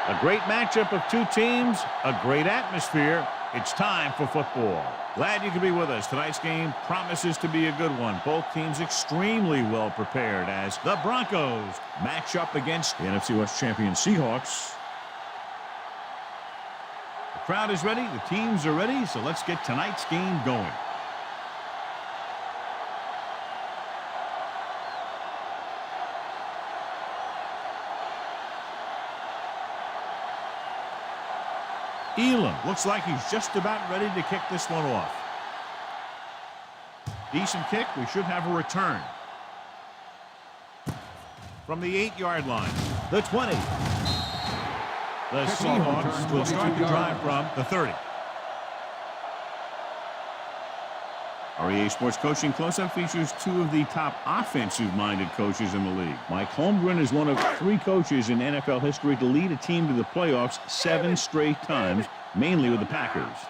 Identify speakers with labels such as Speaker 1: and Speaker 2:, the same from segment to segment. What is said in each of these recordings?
Speaker 1: A great matchup of two teams, a great atmosphere. It's time for football. Glad you could be with us. Tonight's game promises to be a good one. Both teams extremely well prepared as the Broncos match up against the NFC West champion Seahawks. The crowd is ready. The teams are ready. So let's get tonight's game going. Elam looks like he's just about ready to kick this one off. Decent kick. We should have a return. From the 8-yard line, the 20. The Seahawks will start the drive from the 30. Our EA Sports Coaching Close-Up features two of the top offensive-minded coaches in the league. Mike Holmgren is one of 3 coaches in NFL history to lead a team to the playoffs 7 straight times, mainly with the Packers.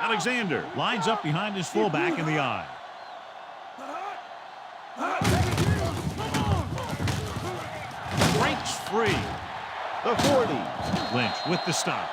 Speaker 1: Alexander lines up behind his fullback in the eye. Breaks free. The 40. Lynch with the stop.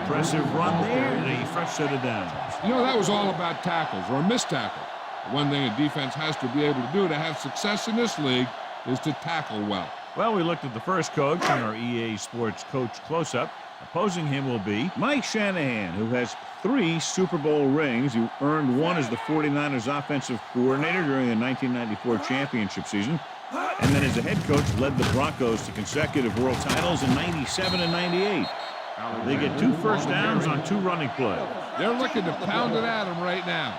Speaker 1: Impressive run there and a fresh set of downs.
Speaker 2: You know, that was all about tackles or missed tackles. The one thing a defense has to be able to do to have success in this league is to tackle well.
Speaker 1: Well, we looked at the first coach in our EA Sports Coach Close-Up. Opposing him will be Mike Shanahan, who has 3 Super Bowl rings. He earned one as the 49ers offensive coordinator during the 1994 championship season. And then as a head coach, led the Broncos to consecutive world titles in 97 and 98. They get 2 first downs on 2 running plays.
Speaker 2: They're looking to pound it at him right now.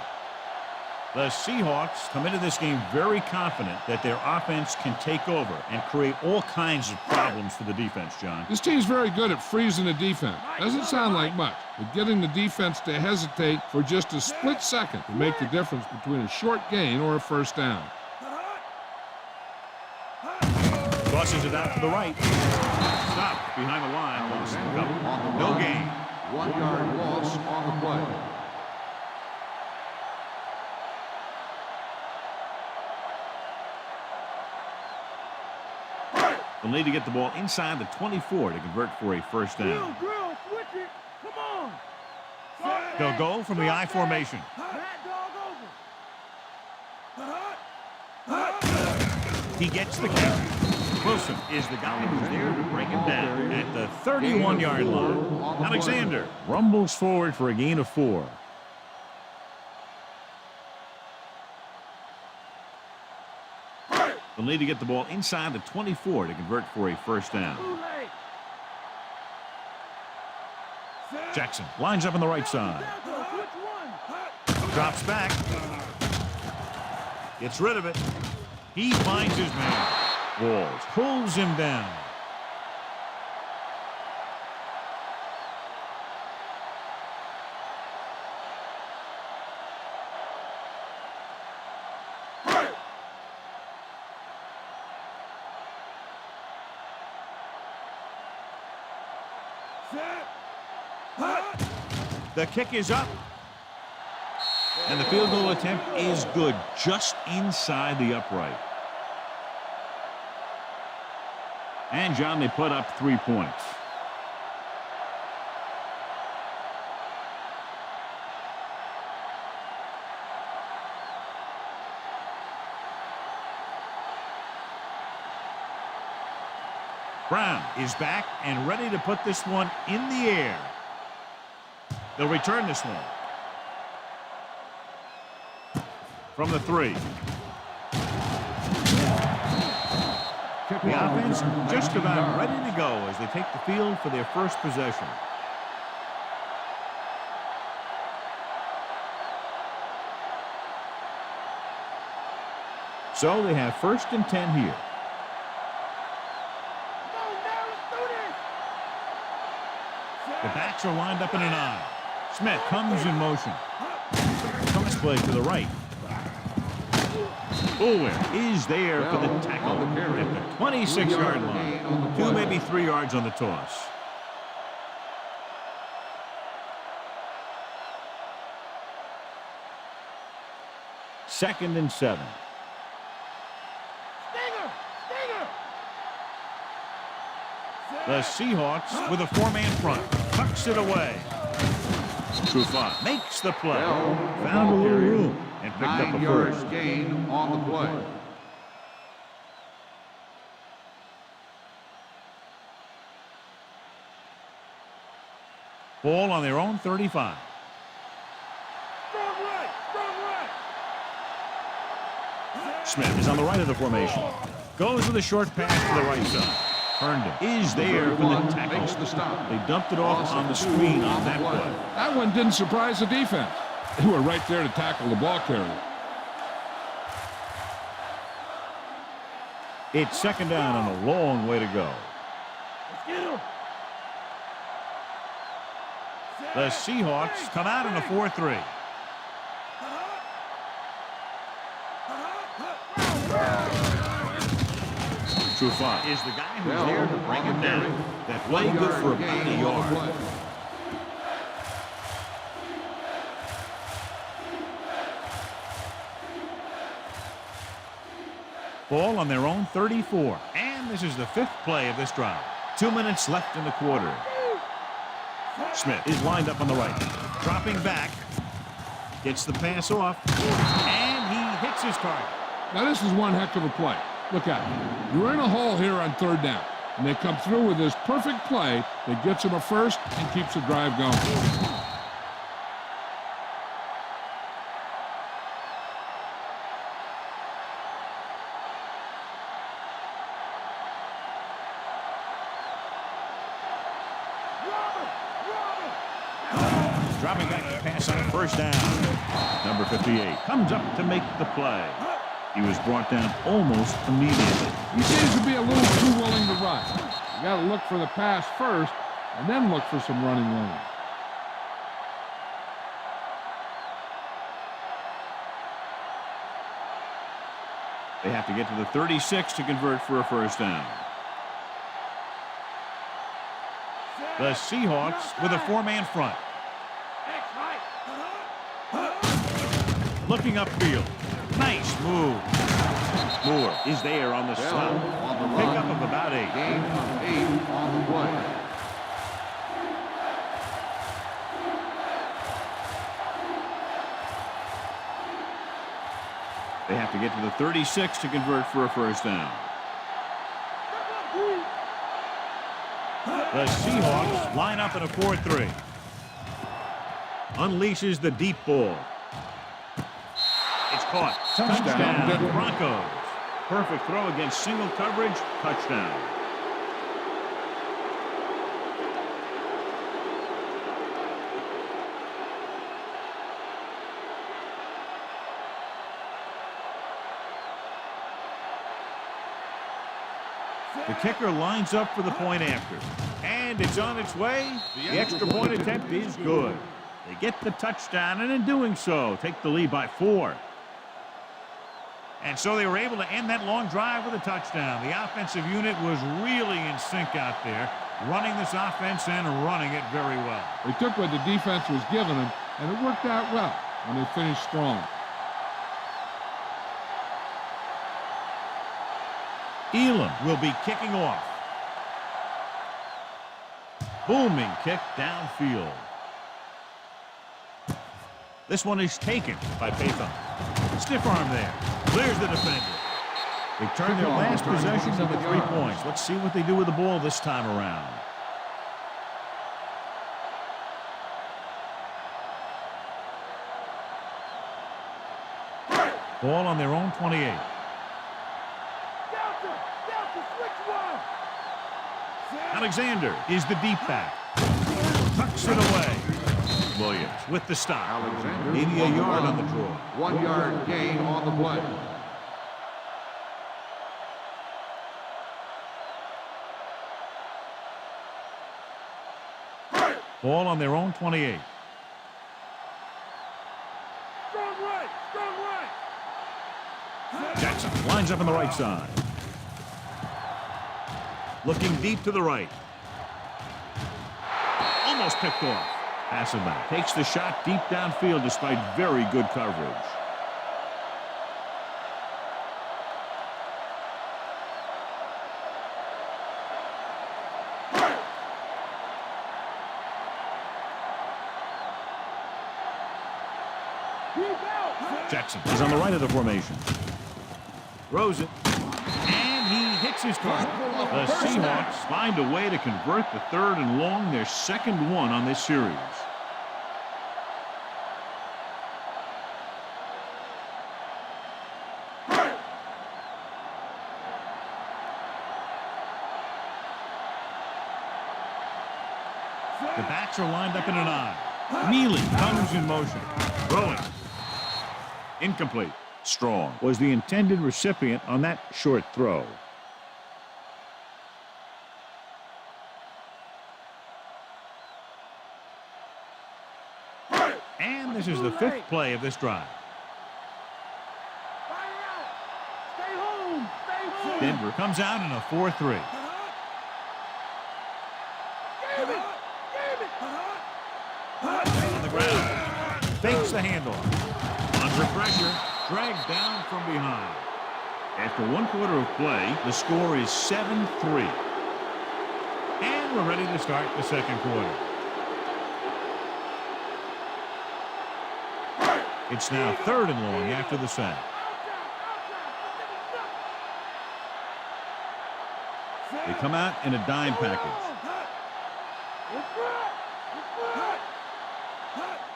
Speaker 1: The Seahawks come into this game very confident that their offense can take over and create all kinds of problems for the defense, John.
Speaker 2: This team's very good at freezing the defense. Doesn't sound like much, but getting the defense to hesitate for just a split second to make the difference between a short gain or a first down.
Speaker 1: Tosses it out to the right. Stop behind the line. No gain.
Speaker 3: 1-yard loss on the play.
Speaker 1: They'll need to get the ball inside the 24 to convert for a first down. They'll go from the I formation. He gets the carry. Wilson is the guy who's there to bring him down at the 31-yard line. Alexander rumbles forward for a gain of 4. They'll need to get the ball inside the 24 to convert for a first down. Jackson lines up on the right side. Drops back. Gets rid of it. He finds his man. Walls pulls him down. The kick is up. And the field goal attempt is good, just inside the upright. And, John, they put up 3 points. Brown is back and ready to put this one in the air. They'll return this one. From the 3. The offense just about ready to go as they take the field for their first possession. So they have 1st and 10 here. The backs are lined up in an I. Smith comes in motion. Cross play to the right. Fuller is there for the tackle at the 26-yard line. 2, maybe 3 yards on the toss. Second and 7. The Seahawks with a four-man front. Tucks it away. Trufant makes the play. Found a little room and picked up a
Speaker 3: 9 yards
Speaker 1: first.
Speaker 3: gain on the play.
Speaker 1: Ball on their own 35. Smith is on the right of the formation. Goes with a short pass to the right side. Herndon is there for the tackle.
Speaker 3: Makes the stop.
Speaker 1: They dumped it off on the screen on that play.
Speaker 2: That one didn't surprise the defense. They were right there to tackle the ball carrier.
Speaker 1: It's second down and a long way to go. The Seahawks come out in a 4-3. Trufant is the guy who's there to bring it down. That play good for about a yard. Ball on their own 34. And this is the 5th play of this drive. 2 minutes left in the quarter. Smith is lined up on the right. Dropping back. Gets the pass off. And he hits his target.
Speaker 2: Now this is one heck of a play. Look at it. You're in a hole here on 3rd down. And they come through with this perfect play that gets them a first and keeps the drive going.
Speaker 1: Dropping back to pass on 1st down. Number 58 comes up to make the play. He was brought down almost immediately.
Speaker 2: He seems to be a little too willing to run. You got to look for the pass first and then look for some running lane.
Speaker 1: They have to get to the 36 to convert for a 1st down. The Seahawks with a 4-man front. Looking upfield. Nice move. Moore is there on the stop.
Speaker 3: On the
Speaker 1: Pickup
Speaker 3: run.
Speaker 1: of about 8.
Speaker 3: Gain of 8 on the play.
Speaker 1: They have to get to the 36 to convert for a 1st down. The Seahawks line up in a 4-3. Unleashes the deep ball. It's caught. Touchdown. Broncos. Perfect throw against single coverage. Touchdown. The kicker lines up for the point after. And it's on its way. The extra point attempt is good. They get the touchdown, and in doing so, take the lead by 4. And so they were able to end that long drive with a touchdown. The offensive unit was really in sync out there, running this offense and running it very well.
Speaker 2: They took what the defense was giving them, and it worked out well when they finished strong.
Speaker 1: Elam will be kicking off. Booming kick downfield. This one is taken by Pathon. Stiff arm there. Clears the defender. They turn their last possession into 3 points. Let's see what they do with the ball this time around. Ball on their own 28. Alexander is the deep back. Tucks it away. Williams with the stop.
Speaker 3: Alexander
Speaker 1: Maybe a yard on the
Speaker 3: run.
Speaker 1: draw.
Speaker 3: 1 yard gain on the play.
Speaker 1: Ball on their own 28. Jackson lines up on the right side. Looking deep to the right. Almost picked off. Hasselbeck takes the shot deep downfield despite very good coverage. Jackson is on the right of the formation. Throws it. And he hits his target. The Seahawks find a way to convert the 3rd and long, their second one on this series. The backs are lined up in an I. Neely comes in motion. Throwing. Incomplete. Strong was the intended recipient on that short throw. And this is the 5th play of this drive. Denver comes out in a 4-3. On the ground. Fakes the handoff. Under pressure. Dragged down from behind. After 1 quarter of play, the score is 7-3. And we're ready to start the second quarter. It's now 3rd and long after the sack. They come out in a dime package.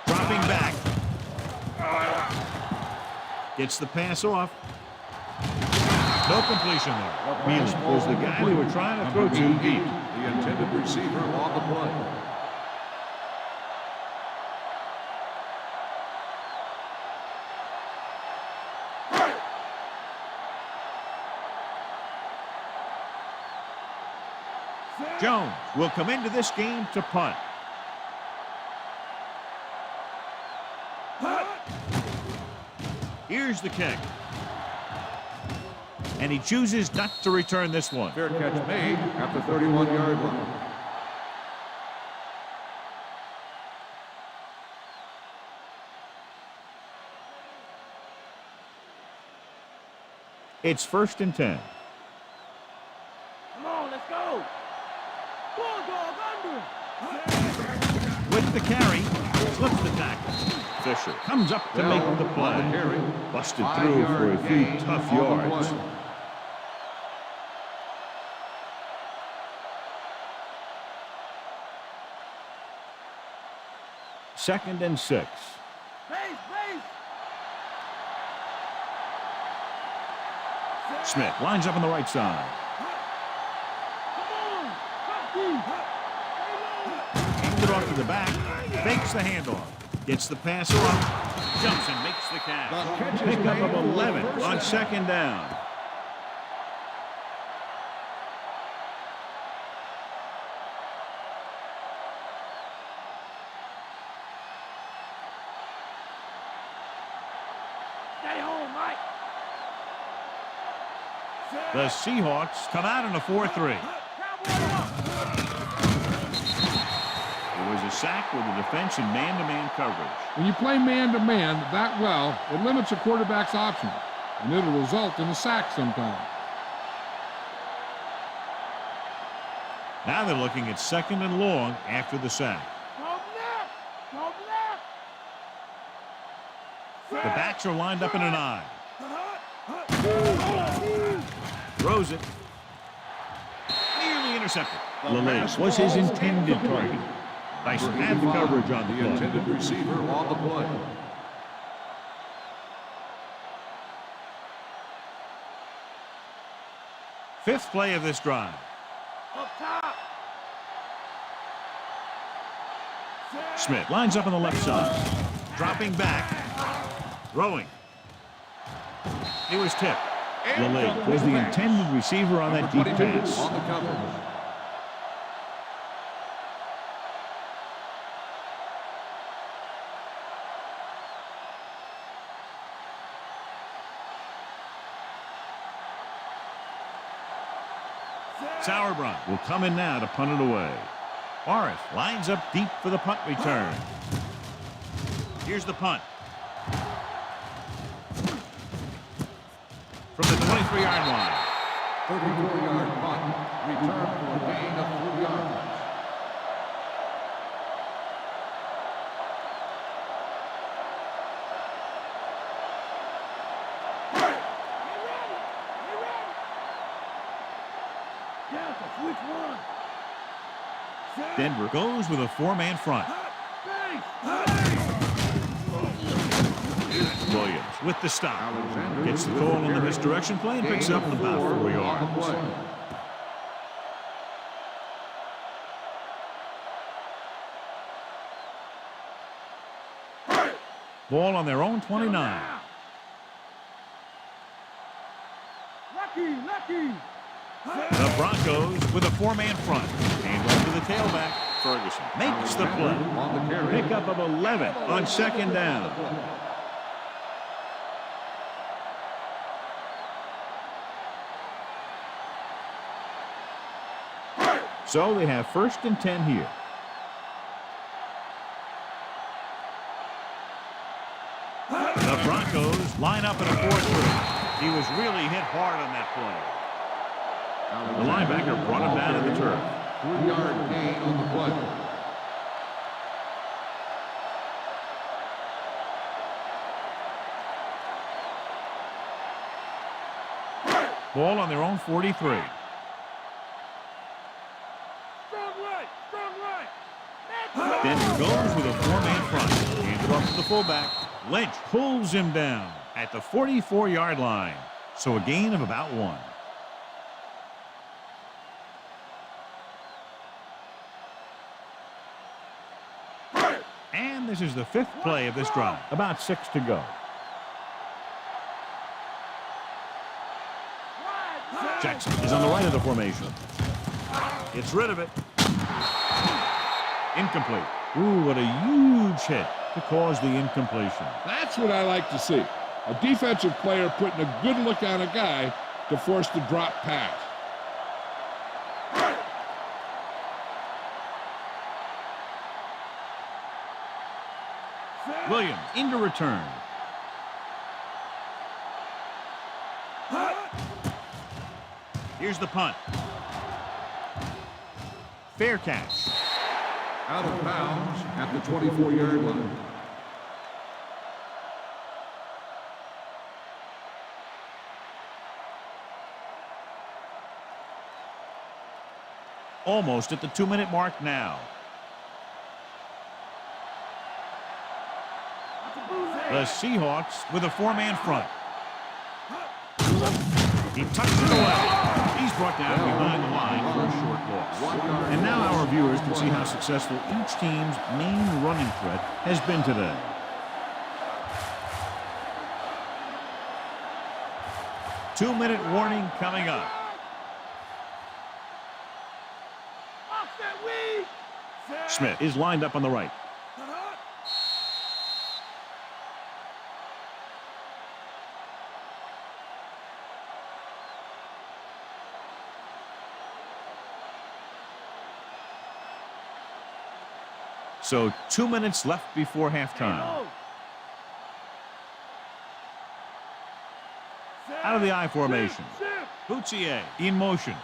Speaker 1: Dropping back. Gets the pass off. No completion there. Neely was the guy they were trying to throw to deep.
Speaker 3: The intended receiver on the play.
Speaker 1: Jones will come into this game to punt. Here's the kick. And he chooses not to return this one.
Speaker 3: Fair catch made at the 31-yard line.
Speaker 1: It's 1st and 10.
Speaker 4: Come on, let's go. Bulldog under.
Speaker 1: With the carry, slips the tackle. Fisher comes up to make the play. Busted through for a few tough yards. Second and 6.
Speaker 4: Base.
Speaker 1: Smith lines up on the right side. Hands it off to the back. Fakes the handoff. Gets the pass off. Jumps and makes the catch. Pick up of 11 on 2nd down.
Speaker 4: Stay home, Mike.
Speaker 1: The Seahawks come out in a 4-3. It was a sack with the defense in man-to-man coverage.
Speaker 2: When you play man-to-man that well, it limits a quarterback's options, and it'll result in a sack sometimes.
Speaker 1: Now they're looking at 2nd and long after the sack. The backs are lined up in an I. Throws it. Nearly intercepted. LeLay was his intended target. Dyson had the coverage on the play.
Speaker 3: Intended receiver on the play.
Speaker 1: Fifth play of this drive.
Speaker 4: Up top.
Speaker 1: Smith lines up on the left side. Dropping back. Throwing. He was tipped. LeLay was the intended receiver on that deep pass.
Speaker 3: On the coverage.
Speaker 1: Sauerbrunn will come in now to punt it away. Morris lines up deep for the punt return. Here's the punt. From the 23-yard line.
Speaker 3: 34-yard punt. Return for a gain of 3 yards.
Speaker 4: Panther, switch one.
Speaker 1: Denver goes with a four-man front. Williams with the stop.
Speaker 3: Alexander
Speaker 1: Gets the call in the misdirection play and picks up about 4 yards. Ball on their own 29.
Speaker 4: Lucky.
Speaker 1: The Broncos with a four-man front. And right to the tailback. Ferguson makes the play.
Speaker 3: On the carry.
Speaker 1: Pickup of 11 on second down. So they have 1st and 10 here. The Broncos line up in a 4-3. He was really hit hard on that play. The linebacker brought him down to the turf.
Speaker 3: 3-yard gain on the play.
Speaker 1: Ball on their own 43.
Speaker 4: Strong right.
Speaker 1: Denver goes with a four-man front. Hands it off to the fullback. Lynch pulls him down at the 44-yard line. So a gain of about 1. And this is the 5th play of this drive. About 6 to go. Jackson is on the right of the formation. Gets rid of it. Incomplete. Ooh, what a huge hit to cause the incompletion.
Speaker 2: That's what I like to see. A defensive player putting a good look on a guy to force the drop pass.
Speaker 1: Williams into return. Here's the punt. Fair catch.
Speaker 3: Out of bounds at the 24-yard line.
Speaker 1: Almost at the 2-minute mark now. The Seahawks with a four-man front. He tucks it away. He's brought down behind the line for a short loss. And now our viewers can see how successful each team's main running threat has been today. Two-minute warning coming up. Smith is lined up on the right. So 2 minutes left before halftime. Out of the I formation. Boutier in motion.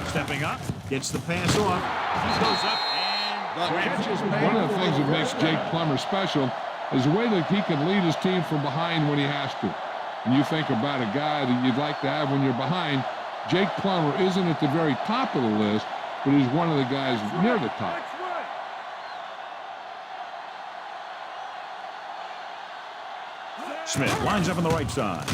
Speaker 1: Stepping up, gets the pass off. He goes up and
Speaker 2: One of the things that makes Jake Plummer special is the way that he can lead his team from behind when he has to. And you think about a guy that you'd like to have when you're behind. Jake Plummer isn't at the very top of the list, but he's one of the guys near the top.
Speaker 1: Smith lines up on the right side.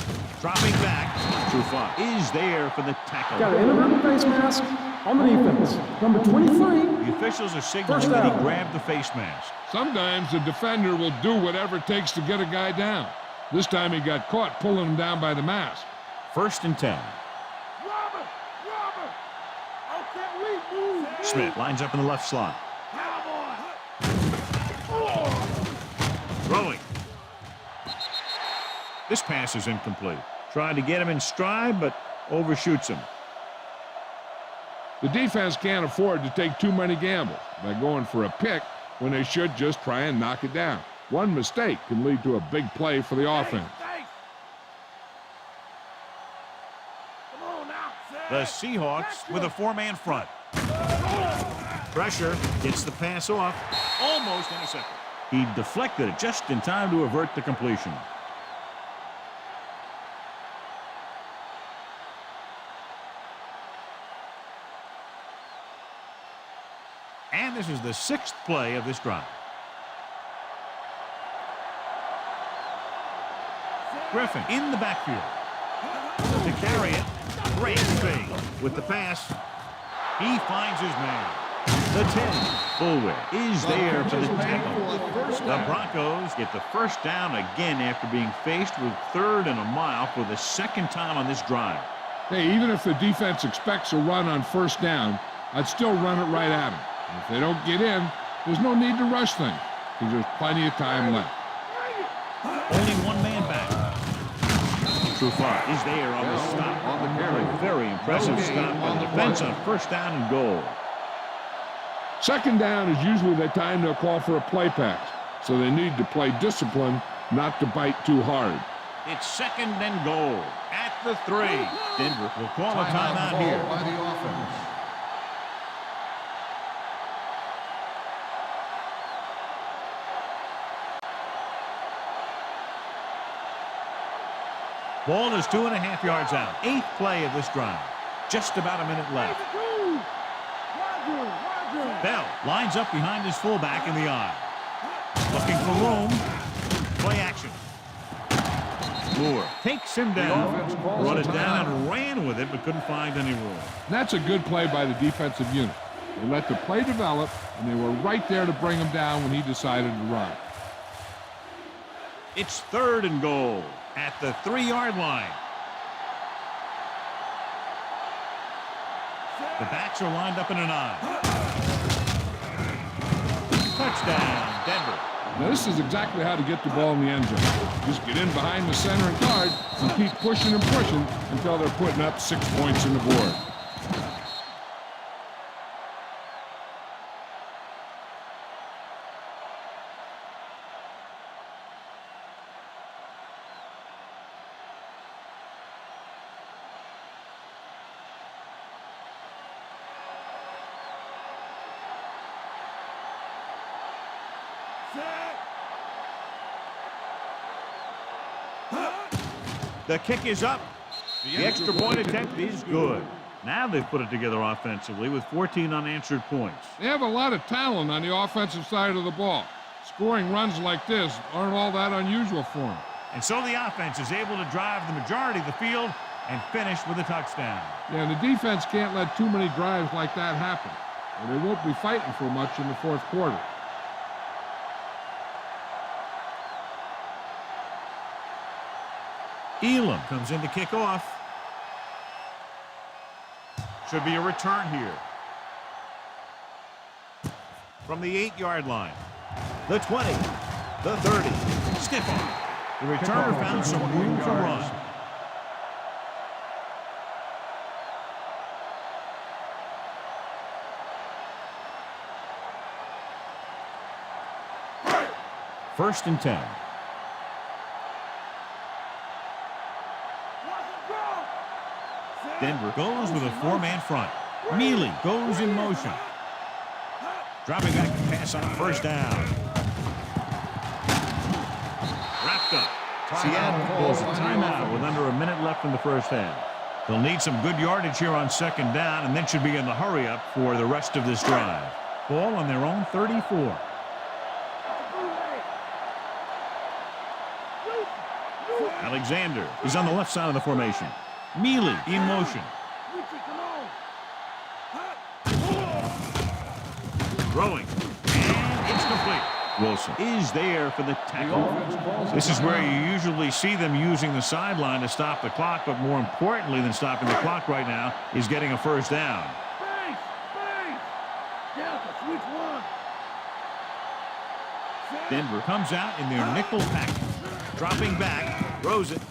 Speaker 1: Dropping back. Trufant is there for the tackle.
Speaker 5: Got an inadvertent face mask on the defense. Number 23.
Speaker 1: The officials are signaling that he grabbed the face mask.
Speaker 2: Sometimes the defender will do whatever it takes to get a guy down. This time he got caught pulling him down by the mask.
Speaker 1: 1st and 10. Smith lines up in the left slot. Throwing. This pass is incomplete. Trying to get him in stride, but overshoots him.
Speaker 2: The defense can't afford to take too many gambles by going for a pick when they should just try and knock it down. One mistake can lead to a big play for the offense.
Speaker 1: The Seahawks with a four-man front. Pressure, gets the pass off, almost intercepted. He deflected it just in time to avert the completion. And this is the 6th play of this drive. Griffin in the backfield. To carry it. Great fake. With the pass, he finds his man. The 10. Bullwick is there for the tackle. The Broncos get the first down again after being faced with 3rd and a mile for the 2nd time on this drive.
Speaker 2: Hey, even if the defense expects a run on 1st down, I'd still run it right at them. And if they don't get in, there's no need to rush things because there's plenty of time left.
Speaker 1: Only one man back. Trufant is there on the stop.
Speaker 3: On the carry.
Speaker 1: Very impressive stop by the defense on 1st down and goal.
Speaker 2: 2nd down is usually the time they'll call for a play pass, so they need to play discipline, not to bite too hard.
Speaker 1: It's 2nd and goal at the 3. Denver will call a timeout here.
Speaker 3: By the offense.
Speaker 1: Ball is 2.5 yards out. 8th play of this drive. Just about a minute left. Bell lines up behind his fullback in the eye. Looking for room. Play action. Moore takes him down. Brought it down and ran with it, but couldn't find any room.
Speaker 2: That's a good play by the defensive unit. They let the play develop, and they were right there to bring him down when he decided to run.
Speaker 1: It's 3rd and goal at the 3-yard line. The backs are lined up in an eye. Touchdown, Denver.
Speaker 2: Now, this is exactly how to get the ball in the end zone. Just get in behind the center and guard and keep pushing and pushing until they're putting up 6 points on the board.
Speaker 1: The kick is up. The extra point attempt is good. Now they've put it together offensively with 14 unanswered points.
Speaker 2: They have a lot of talent on the offensive side of the ball. Scoring runs like this aren't all that unusual for them.
Speaker 1: And so the offense is able to drive the majority of the field and finish with a touchdown.
Speaker 2: Yeah, the defense can't let too many drives like that happen, or they won't be fighting for much in the 4th quarter.
Speaker 1: Elam comes in to kick off. Should be a return here. From the 8-yard line. The 20. The 30. Stiff arm. The returner found some room to run. First and 10. Denver goes with a 4-man front. Neely goes in motion. Dropping back to pass on 1st down. Wrapped up. Seattle calls a timeout with under a minute left in the 1st half. They'll need some good yardage here on 2nd down and then should be in the hurry-up for the rest of this drive. Ball on their own 34. Alexander is on the left side of the formation. Mealy in motion. Throwing. And it's complete. Wilson is there for the tackle. This is where you usually see them using the sideline to stop the clock, but more importantly than stopping the clock right now is getting a 1st down. Denver comes out in their nickel package. Dropping back, throws it.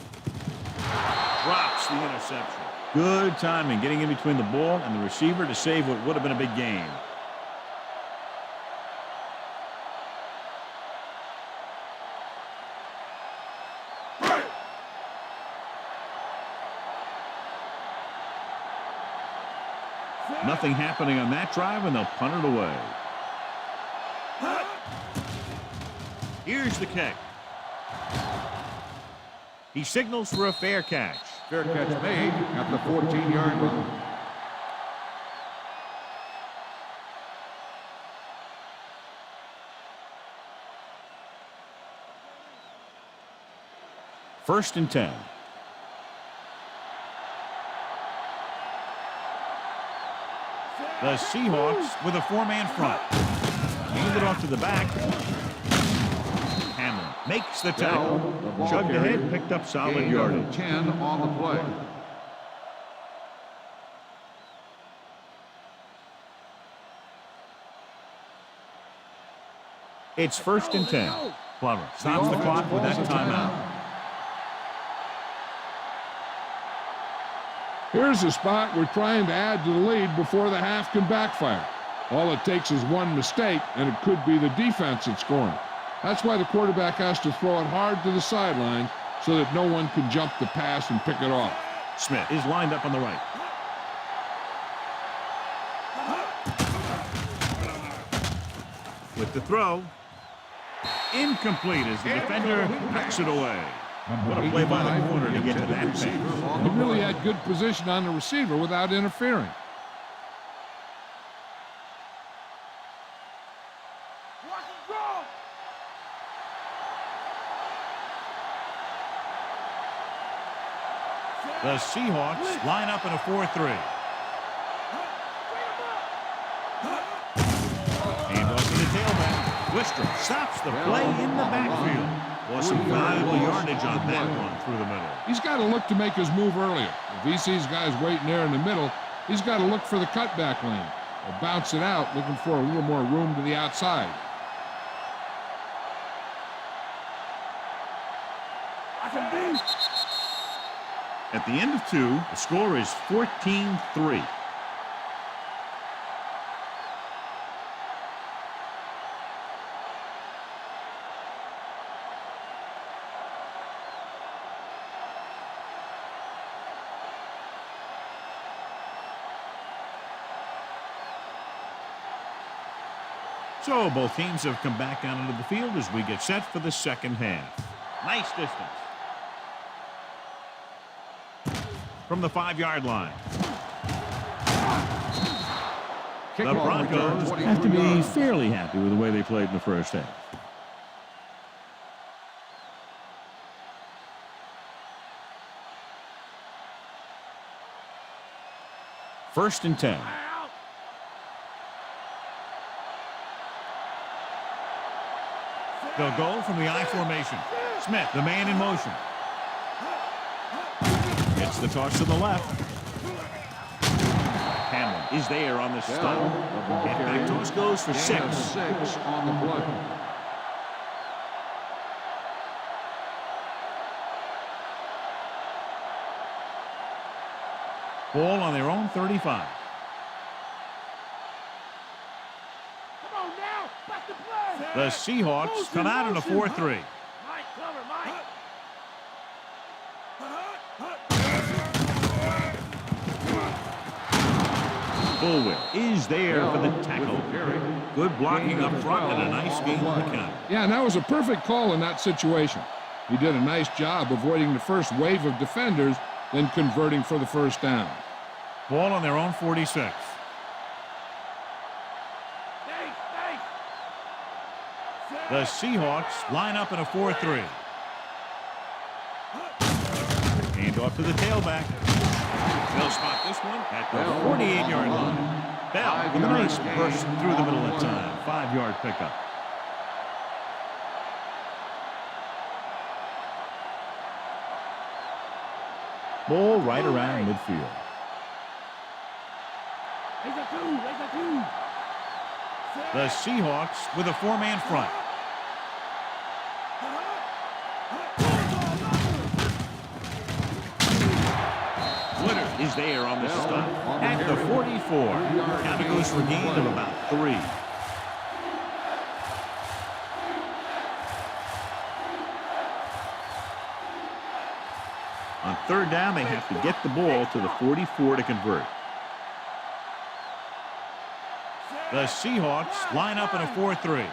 Speaker 1: Drops the interception. Good timing, getting in between the ball and the receiver to save what would have been a big game. Nothing happening on that drive, and they'll punt it away. Here's the kick. He signals for a fair catch.
Speaker 3: Fair catch made at the 14-yard line.
Speaker 1: First and 10. The Seahawks with a four-man front. Hand it off to the back. Hamlin makes the tackle. Chugged ahead, picked up solid yardage.
Speaker 3: 10 on the play.
Speaker 1: It's first and 10. Plummer stops the clock with that timeout.
Speaker 2: Here's a spot we're trying to add to the lead before the half can backfire. All it takes is one mistake, and it could be the defense that's scoring. That's why the quarterback has to throw it hard to the sideline so that no one can jump the pass and pick it off.
Speaker 1: Smith is lined up on the right. With the throw. Incomplete as the defender knocks it away. What a play by the corner to get to that pass.
Speaker 2: He really had good position on the receiver without interfering.
Speaker 1: The Seahawks line up in a 4-3. Hand off to the tailback. Wistrop stops the play in the backfield. Was some valuable yardage on that one through the middle.
Speaker 2: He's got to look to make his move earlier. If he sees guys waiting there in the middle, he's got to look for the cutback lane or bounce it out, looking for a little more room to the outside.
Speaker 1: At the end of 2, the score is 14-3. So both teams have come back out into the field as we get set for the second half. Nice distance. From the 5-yard line. The Broncos have to be fairly happy with the way they played in the first half. First and 10. They'll go from the I formation. Smith, the man in motion. Gets the toss to the left. Hamlin is there on the stop. And back toss goes for 6.
Speaker 3: 6 on the play.
Speaker 1: Ball on their own 35. The Seahawks come out in a 4-3. Bullwick is there for the tackle. Good blocking up front and a nice gain on the count.
Speaker 2: Yeah, and that was a perfect call in that situation. He did a nice job avoiding the first wave of defenders, then converting for the first down.
Speaker 1: Ball on their own 46. The Seahawks line up in a 4-3. Hand off to the tailback. They'll spot this one at the 48-yard line. Bell with a nice burst through the middle of time. 5-yard pickup. Ball right around midfield. The Seahawks with a 4-man front. Is there on the stop at the 44. Now it goes for a gain of about 3. On third down, they have to get the ball to the 44 to convert. The Seahawks line up in a 4-3.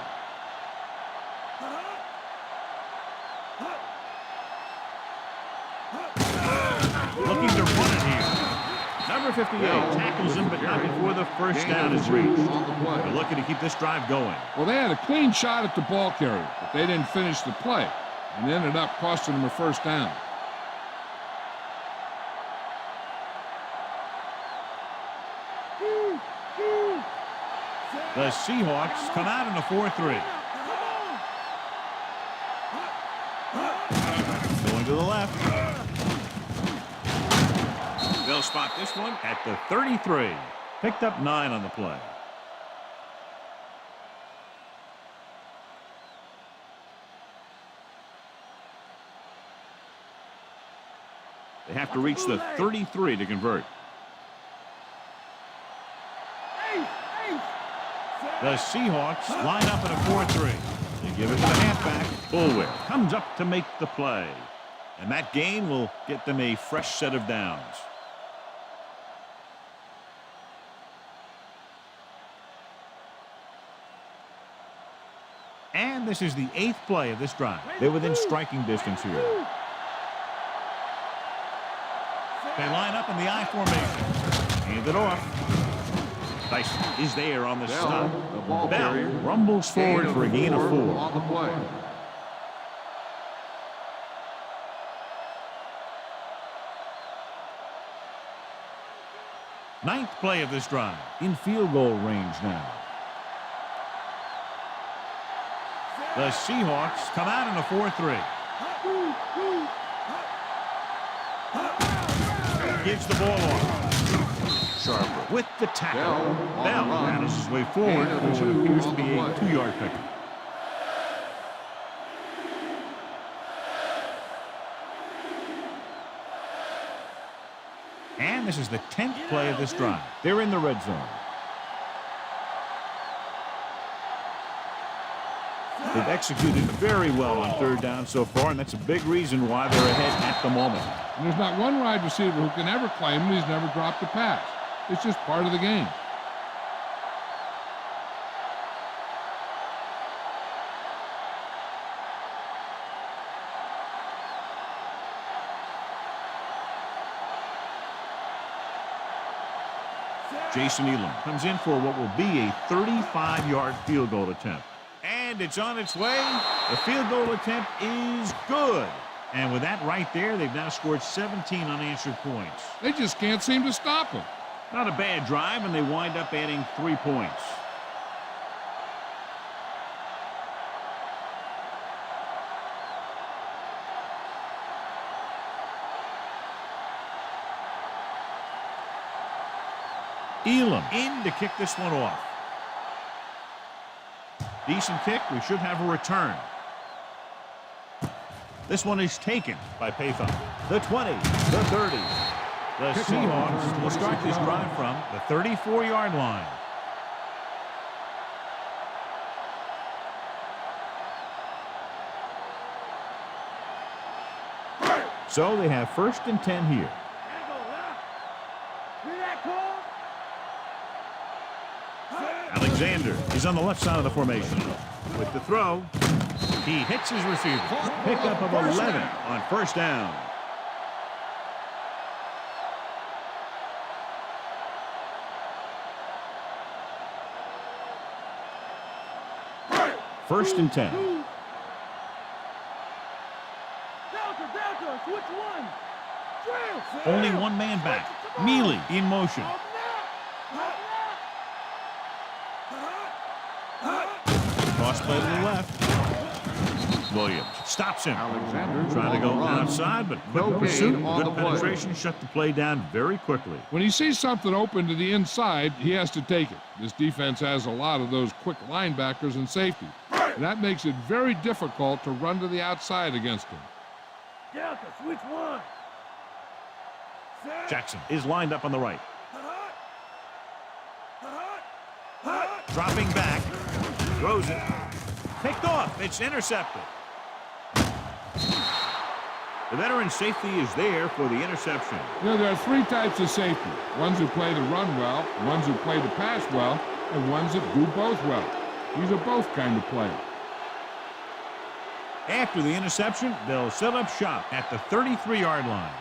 Speaker 1: Looking to run it here. Number 58 tackles him, but not before the first down is reached. They're looking to keep this drive going.
Speaker 2: Well, they had a clean shot at the ball carrier, but they didn't finish the play. and ended up costing them a first down.
Speaker 1: The Seahawks come out in a 4-3. Going to the left. They'll spot this one at the 33. Picked up 9 on the play. They have to reach the 33 to convert. The Seahawks line up in a 4-3. They give it to the halfback. Bullware comes up to make the play. And that gain will get them a fresh set of downs. And this is the 8th play of this drive. They're within striking distance here. They line up in the I formation. Hand it off. Dyson is there on the stop. Bell rumbles forward for a gain of 4.
Speaker 3: On the play.
Speaker 1: Ninth play of this drive. In field goal range now. The Seahawks come out in a 4-3. Gives the ball off. Sharper with the tackle. Bell manages his way forward for what appears to be a 2-yard pickup. And this is the 10th play of this drive. They're in the red zone. They've executed very well on 3rd down so far, and that's a big reason why they're ahead at the moment.
Speaker 2: And there's not one wide receiver who can ever claim he's never dropped a pass. It's just part of the game.
Speaker 1: Jason Elam comes in for what will be a 35-yard field goal attempt. And it's on its way. The field goal attempt is good. And with that right there, they've now scored 17 unanswered points.
Speaker 2: They just can't seem to stop him.
Speaker 1: Not a bad drive, and they wind up adding 3 points. Elam in to kick this one off. Decent kick. We should have a return. This one is taken by Pathon. The 20, the 30. The Seahawks will start this drive from the 34-yard line. So they have 1st and 10 here. Alexander is on the left side of the formation. With the throw, he hits his receiver. Pickup of 11 on 1st down. First and 10.
Speaker 4: Delta, switch one.
Speaker 1: Only one man back. Mealy in motion. Cross play to the left. Williams stops him.
Speaker 3: Alexander
Speaker 1: Trying to go outside, but quick pursuit. Good
Speaker 3: play.
Speaker 1: penetration. Shut the play down very quickly.
Speaker 2: When he sees something open to the inside, he has to take it. This defense has a lot of those quick linebackers and safety. And that makes it very difficult to run to the outside against him.
Speaker 4: Delta, switch one.
Speaker 1: Jackson is lined up on the right. Dropping back. Throws it. Picked off. It's intercepted. The veteran safety is there for the interception.
Speaker 2: You know, there are 3 types of safety. Ones who play the run well, ones who play the pass well, and ones that do both well. These are both kind of players.
Speaker 1: After the interception, they'll set up shop at the 33-yard line.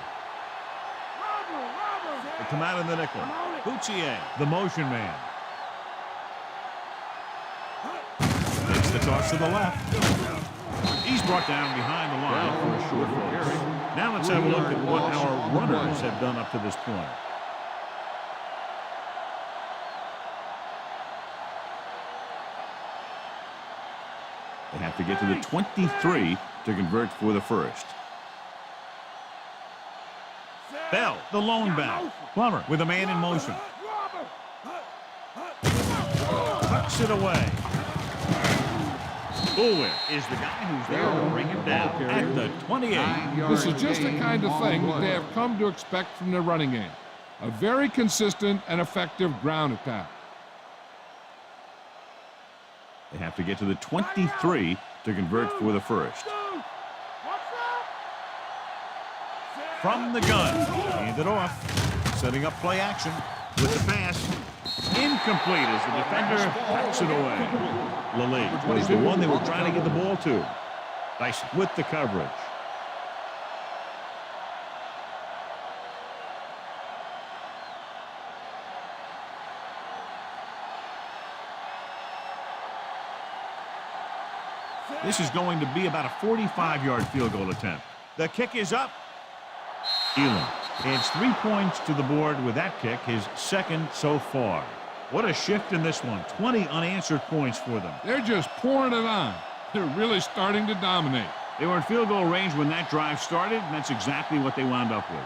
Speaker 1: They come out in the nickel. Boutier, the motion man. Makes the toss to the left. He's brought down behind the line for a short loss. Now let's have a look at what our runners have done up to this point. They have to get to the 23 to convert for the first. Bell, the lone back. Plummer with a man in motion. Tucks it away. Bullwhip is the guy who's there to bring him down at the 28.
Speaker 2: This is just the kind of thing that they have come to expect from their running game. A very consistent and effective ground attack.
Speaker 1: They have to get to the 23 to convert for the first. From the gun, hand it off, setting up play action with the pass. Incomplete as the defender packs it away. Lilly was the one they were trying to get the ball to. Nice with the coverage. This is going to be about a 45-yard field goal attempt. The kick is up. Elam adds 3 points to the board with that kick, his second so far. What a shift in this one. 20 unanswered points for them.
Speaker 2: They're just pouring it on. They're really starting to dominate.
Speaker 1: They were in field goal range when that drive started, and that's exactly what they wound up with.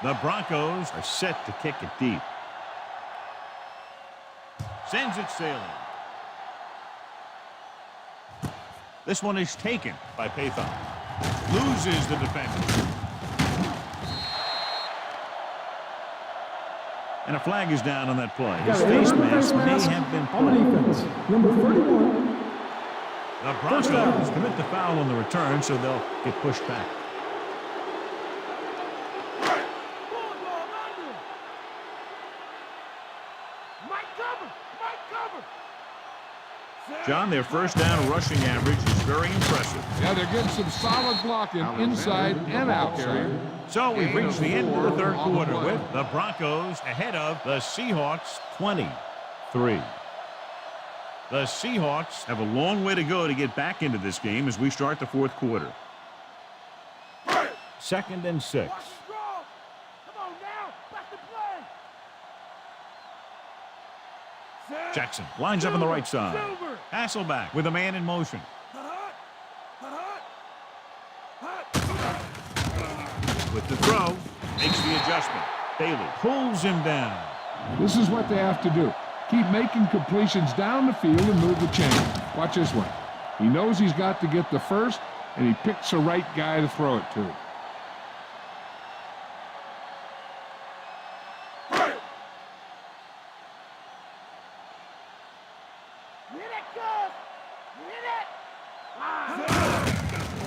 Speaker 1: The Broncos are set to kick it deep. Sends it sailing. This one is taken by Pathon. Loses the defender. And a flag is down on that play. His face mask may have been
Speaker 5: on the defense. Number 31.
Speaker 1: The Broncos commit the foul on the return, so they'll get pushed back. John, their first down rushing average is very impressive.
Speaker 2: Yeah, they're getting some solid blocking inside and outside.
Speaker 1: So we've reached the end of the third quarter with the Broncos ahead of the Seahawks 23. The Seahawks have a long way to go to get back into this game as we start the fourth quarter. 2nd and 6. Jackson lines up on the right side. Hasselback with a man in motion. With the throw, makes the adjustment. Bailey pulls him down.
Speaker 2: This is what they have to do. Keep making completions down the field and move the chain. Watch this one. He knows he's got to get the first, and he picks the right guy to throw it to.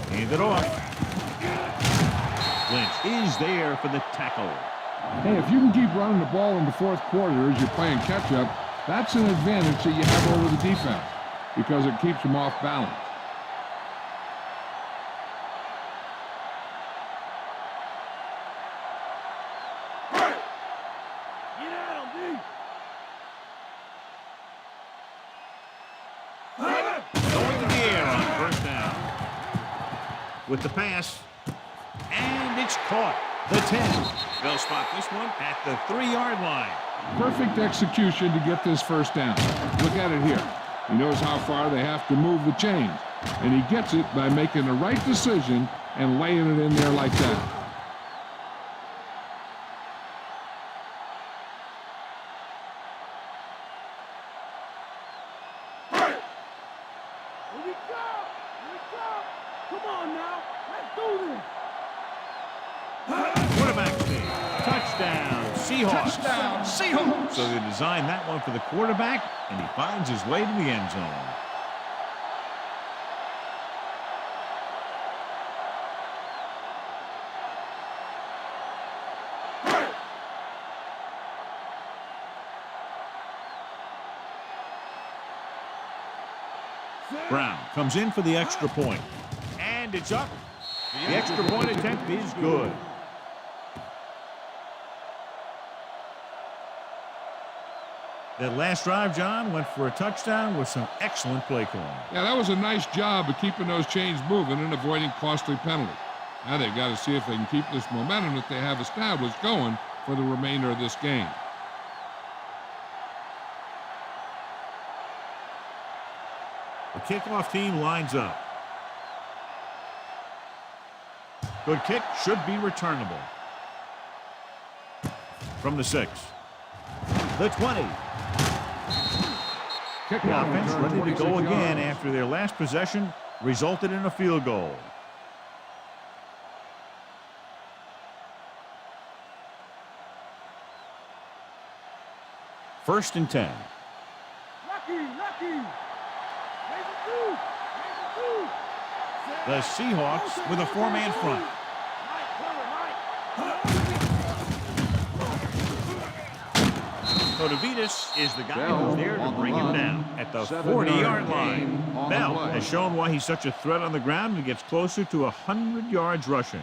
Speaker 1: Hand it off. Lynch is there for the tackle.
Speaker 2: Hey, if you can keep running the ball in the fourth quarter as you're playing catch-up, that's an advantage that you have over the defense because it keeps them off balance.
Speaker 4: Get out of me!
Speaker 1: Going to the air on first down. With the pass. And it's caught. The 10. They'll spot this one at the 3-yard line.
Speaker 2: Perfect execution to get this first down. Look at it here. He knows how far they have to move the chains, and he gets it by making the right decision and laying it in there like that.
Speaker 4: Here we go! Here we go! Come on now! Let's do this!
Speaker 1: Quarterback sneak. Touchdown, Seahawks.
Speaker 2: Touchdown, Seahawks!
Speaker 1: So they designed that one for the quarterback, and he finds his way to the end zone. Brown comes in for the extra point. And it's up. The extra point attempt is good. That last drive, John, went for a touchdown with some excellent play calling.
Speaker 2: Yeah, that was a nice job of keeping those chains moving and avoiding costly penalties. Now they've got to see if they can keep this momentum that they have established going for the remainder of this game.
Speaker 1: The kickoff team lines up. Good kick, should be returnable. From the 6. The 20. The offense ready to go again after their last possession resulted in a field goal. First and 10. The Seahawks with a 4-man front. Kodavitas is the guy who's there to bring him down at the 40-yard line. Bell has shown why he's such a threat on the ground and gets closer to 100 yards rushing.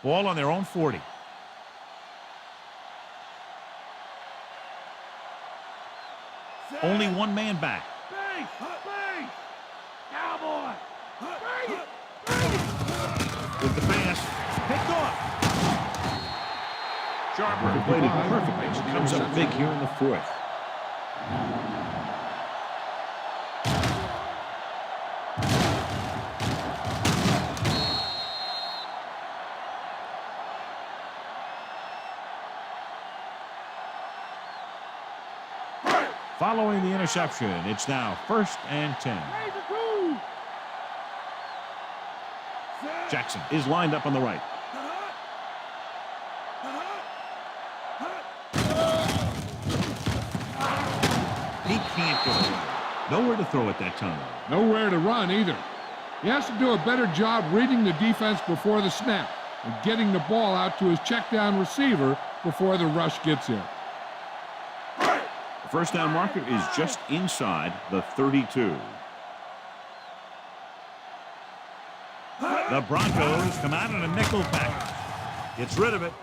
Speaker 1: Ball on their own 40. Only one man back.
Speaker 4: Cowboy!
Speaker 1: With the pass, picked off. Sharper played it perfectly. She comes up big here in the 4th. Following the interception, it's now 1st and 10. Jackson is lined up on the right. He can't go. Nowhere to throw at that time.
Speaker 2: Nowhere to run either. He has to do a better job reading the defense before the snap and getting the ball out to his check down receiver before the rush gets here.
Speaker 1: The first down marker is just inside the 32. The Broncos come out in a nickel package. Gets rid of it.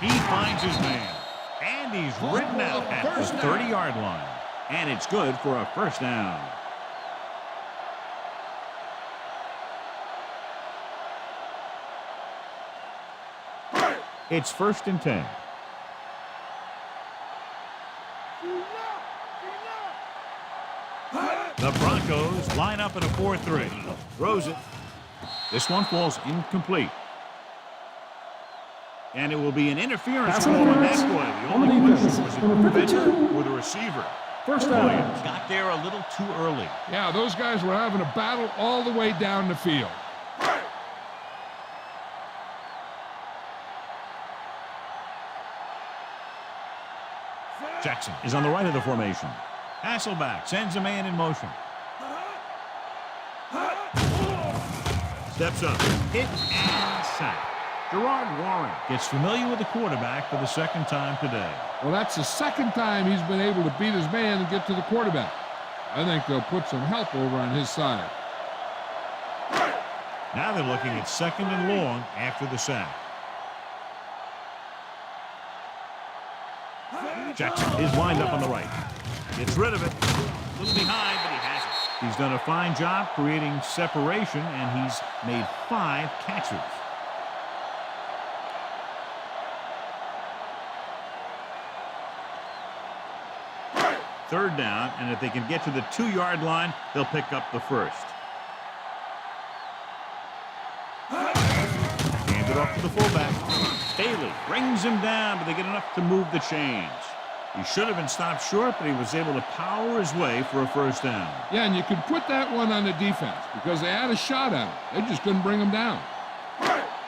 Speaker 1: He finds his man. And he's ridden out at the 30-yard line. And it's good for a first down. It's 1st and 10. The Broncos line up in a 4-3. Throws it. This one falls incomplete. And it will be an interference call on that play. The only question was it the defender or the receiver.
Speaker 5: First down.
Speaker 1: Williams got there a little too early.
Speaker 2: Yeah, those guys were having a battle all the way down the field.
Speaker 1: Jackson is on the right of the formation. Hasselback sends a man in motion. Steps up. Hit and sack. Gerard Warren gets familiar with the quarterback for the 2nd time today.
Speaker 2: Well, that's the 2nd time he's been able to beat his man and get to the quarterback. I think they'll put some help over on his side.
Speaker 1: Now they're looking at 2nd and long after the sack. Jackson is lined up on the right. Gets rid of it. A little behind, but he has it. He's done a fine job creating separation, and he's made 5 catches. Third down, and if they can get to the 2-yard line, they'll pick up the 1st. Hands it off to the fullback. Staley brings him down, but they get enough to move the chains. He should have been stopped short, but he was able to power his way for a first down.
Speaker 2: Yeah, and you could put that one on the defense because they had a shot at it. They just couldn't bring him down.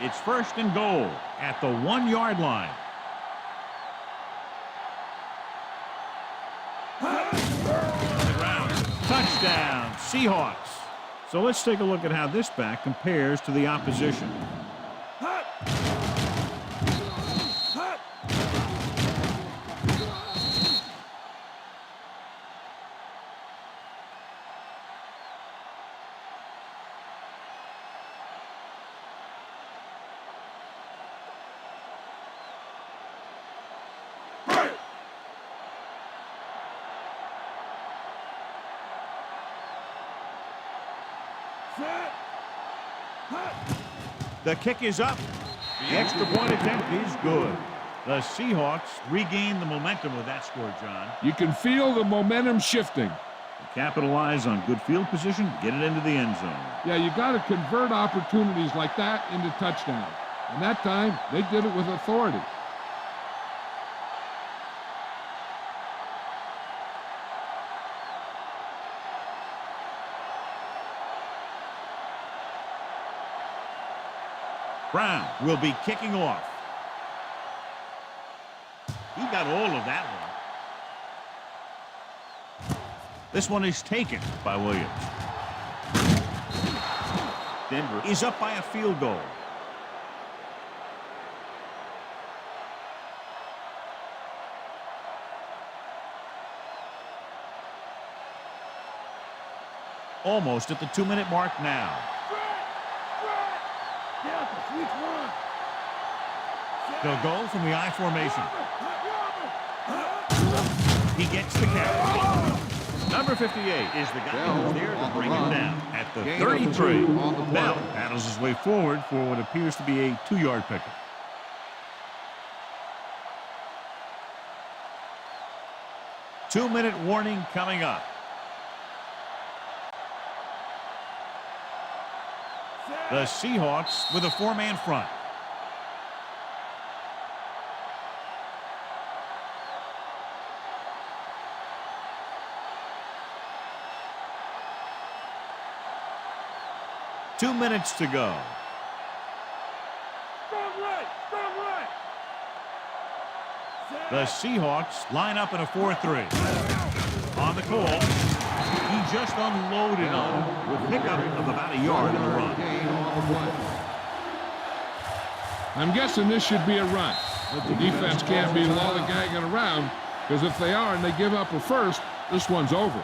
Speaker 1: It's 1st and goal at the 1-yard line. Touchdown, Seahawks. So let's take a look at how this back compares to the opposition. The kick is up. The extra point attempt is good. The Seahawks regain the momentum with that score, John.
Speaker 2: You can feel the momentum shifting.
Speaker 1: They capitalize on good field position, get it into the end zone.
Speaker 2: Yeah, you got to convert opportunities like that into touchdowns. And that time, they did it with authority.
Speaker 1: Brown will be kicking off. He got all of that one. This one is taken by Williams. Denver is up by a field goal. Almost at the 2-minute mark now. They'll go from the I formation. He gets the catch. Number 58 is the guy who's there to bring him down at the 33. Bell battles his way forward for what appears to be a 2-yard pickup. Two-minute warning coming up. The Seahawks with a 4-man front. Two minutes to go. The Seahawks line up in a 4-3. On the call, he just unloaded on him with pickup of about a yard in the run.
Speaker 2: I'm guessing this should be a run. But the defense can't be lollygagging around, because if they are and they give up a first, this one's over.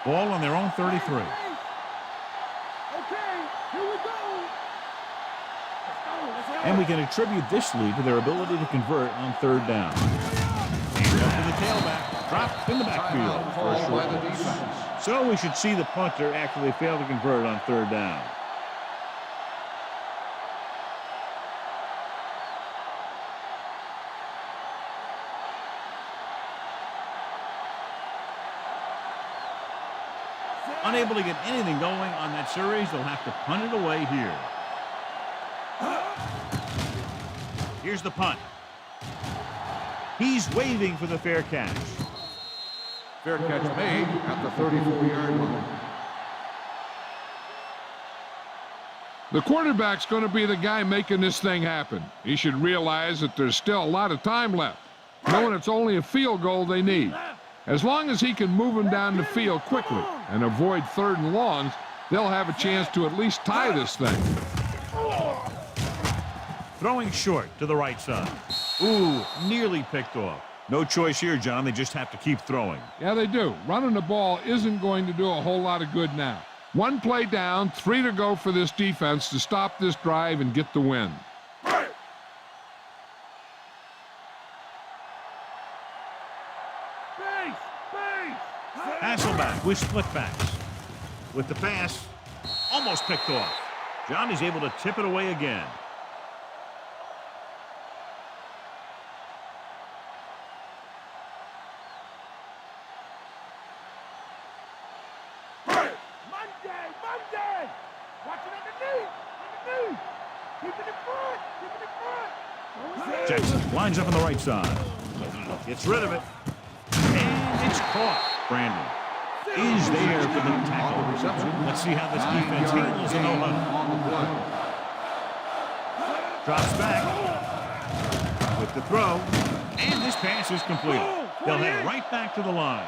Speaker 1: Ball on their own 33.
Speaker 4: Okay, here we go.
Speaker 1: And we can attribute this lead to their ability to convert on third down. Hand up to the tailback. Dropped in the backfield for a short loss. So we should see the punter after they fail to convert on third down. Unable to get anything going on that series, they'll have to punt it away here. Here's the punt. He's waving for the fair catch.
Speaker 3: Fair catch made at the 34-yard line.
Speaker 2: The quarterback's going to be the guy making this thing happen. He should realize that there's still a lot of time left, knowing it's only a field goal they need. As long as he can move them down the field quickly and avoid third and longs, they'll have a chance to at least tie this thing.
Speaker 1: Throwing short to the right side. Ooh, nearly picked off. No choice here, John. They just have to keep throwing.
Speaker 2: Yeah, they do. Running the ball isn't going to do a whole lot of good now. One play down, 3 to go for this defense to stop this drive and get the win.
Speaker 1: Hasselback with split backs. With the pass, almost picked off. John is able to tip it away again.
Speaker 4: Monday! Watch it underneath! Keep it in front!
Speaker 1: Jackson lines up on the right side. Gets rid of it. And it's caught. Brandon is there for the tackle. Let's see how this defense handles the no-huddle. Drops back with the throw. And this pass is complete. They'll head right back to the line.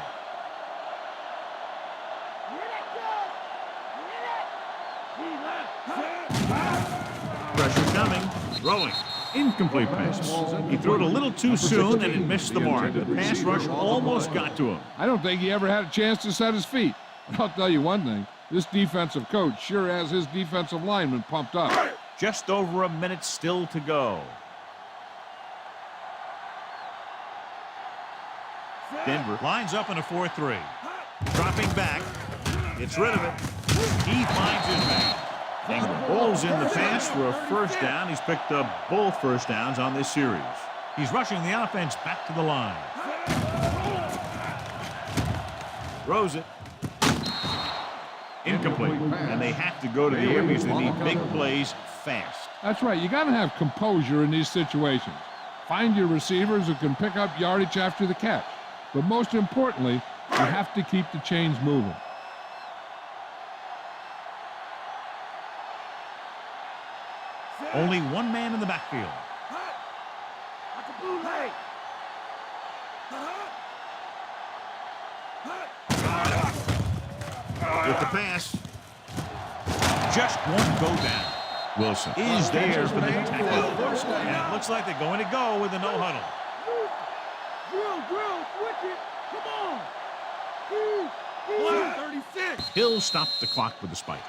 Speaker 1: Pressure coming. Throwing. Incomplete pass. He threw it a little too soon and it missed the mark. The pass rush almost got to him.
Speaker 2: I don't think he ever had a chance to set his feet. I'll tell you one thing. This defensive coach sure has his defensive linemen pumped up.
Speaker 1: Just over a minute still to go. Denver lines up in a 4-3. Dropping back. Gets rid of it. He finds his man. Ingram bowls in the pass for a first down. He's picked up both first downs on this series. He's rushing the offense back to the line. Throws it. Incomplete. And they have to go to the air because they need big plays fast.
Speaker 2: That's right. You got to have composure in these situations. Find your receivers who can pick up yardage after the catch. But most importantly, you have to keep the chains moving.
Speaker 1: Only one man in the backfield. With the pass. Just won't go down. Wilson is there for the tackle. And it looks like they're going to go with a no huddle.
Speaker 4: Drill, switch it. Come on. 36.
Speaker 1: He'll stop the clock with the spike.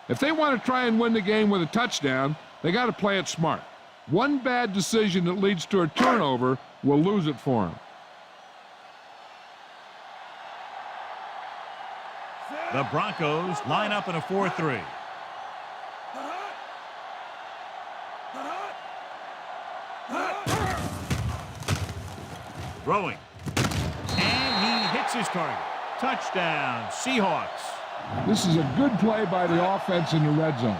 Speaker 2: If they want to try and win the game with a touchdown, they got to play it smart. One bad decision that leads to a turnover will lose it for them.
Speaker 1: The Broncos line up in a 4-3. Throwing. And he hits his target. Touchdown, Seahawks.
Speaker 2: This is a good play by the offense in the red zone.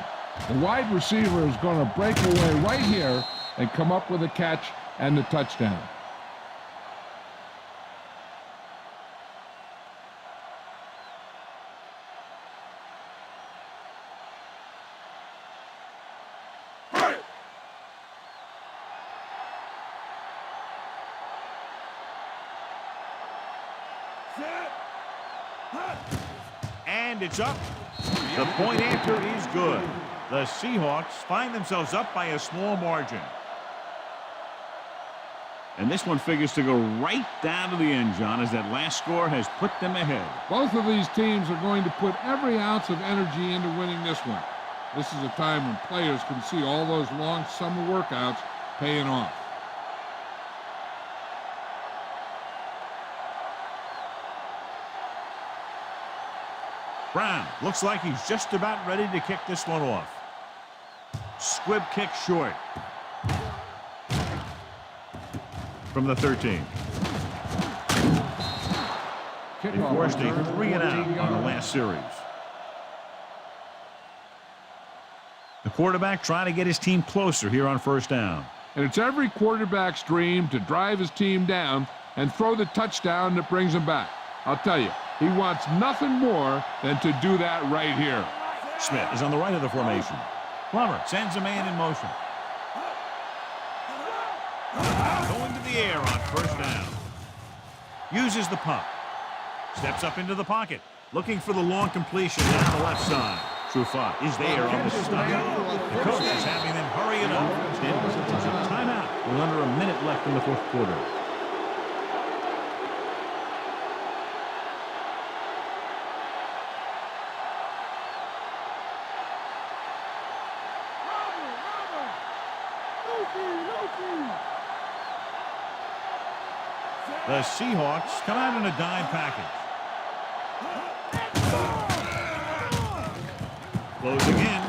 Speaker 2: The wide receiver is going to break away right here and come up with a catch and the touchdown.
Speaker 1: And it's up. The point after is good. The Seahawks find themselves up by a small margin. And this one figures to go right down to the end, John, as that last score has put them ahead.
Speaker 2: Both of these teams are going to put every ounce of energy into winning this one. This is a time when players can see all those long summer workouts paying off.
Speaker 1: Brown looks like he's just about ready to kick this one off. Squib kick short. From the 13. He forced a 3-and-out on the last series. The quarterback trying to get his team closer here on first down.
Speaker 2: And it's every quarterback's dream to drive his team down and throw the touchdown that brings him back. I'll tell you, he wants nothing more than to do that right here.
Speaker 1: Smith is on the right of the formation. Plummer sends a man in motion. Going to the air on first down. Uses the pump. Steps up into the pocket. Looking for the long completion down the left side. Trufant is there on the stop. The coach is having them hurry it up. Denver is a timeout with under a minute left in the fourth quarter. The Seahawks come out in a dime package. Closing in.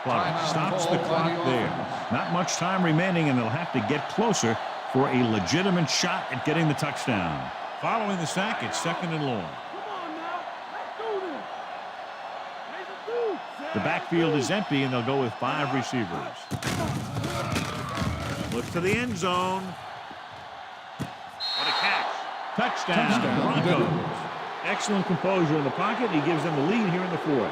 Speaker 1: Clock stops the clock there. Not much time remaining, and they'll have to get closer for a legitimate shot at getting the touchdown. Following the sack, it's second and long. The backfield is empty, and they'll go with 5 receivers. Look to the end zone. What a catch. Touchdown, Broncos. Excellent composure in the pocket. He gives them the lead here in the fourth.